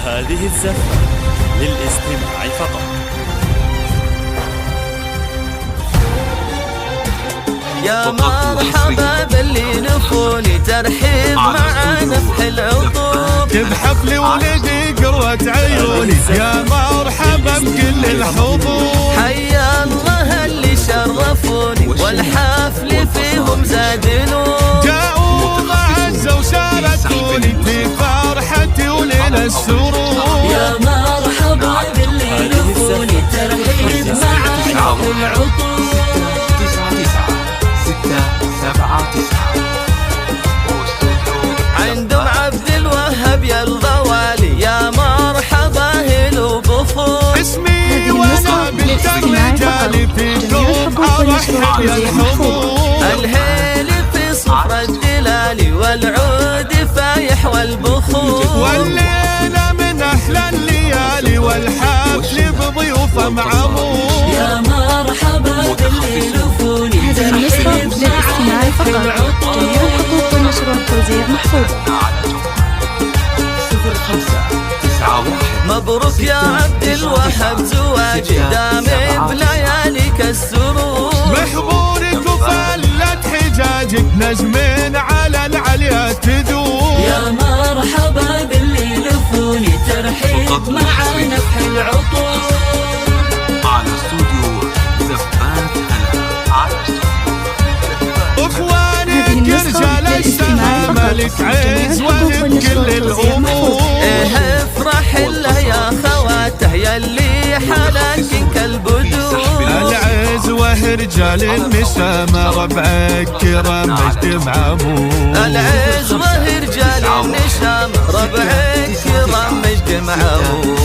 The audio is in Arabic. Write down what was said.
هذه الزفة للاستماع فقط. يا مرحبا باللي نفوني ترحيب معانا في العطوب، بحفل ولدي قروة عيوني يا مرحبا بكل الحضور. حيا الله اللي شرفوني والحفل فيهم زاد نور، جاءوا معزة وشاركوني في فرحتي وليل السرور. يا مرحبا باللي نفوني ترحيب معانا في العطوب. 99679 عندهم عبد الوهاب يا الغوالي يا مرحبا هلو بخور. اسمي وانا بنت الرجال فيكم ارحب يا الحضور. الهيل في صفر الدلالي والعود فايح والبخور، والليلة من احلى الليالي والحفل بضيوفه معمور. يا مرحبا باللي نفوني هذه النسخة للاستماع فقط. جميع الحقوق والنشر والتوزيع محفوظة. 0591 مبروك يا عبد الوهاب زواجي دام بلياليك السرور. محبورك وفلت حجاجك نجمين على العليات تدور. يا مرحبا باللي نفوني ترحيب معانا في العطور. على استوديو زفات هلا. على اخوانك رجال السما ملك عز وهم كل الامور. ايه افرح الله يا خواته يلي حلاك كالبدور. العز ورجال النسامة ربعك كرام مجد معمور. العز ورجال النسامة ربعك كرام مجد معمور.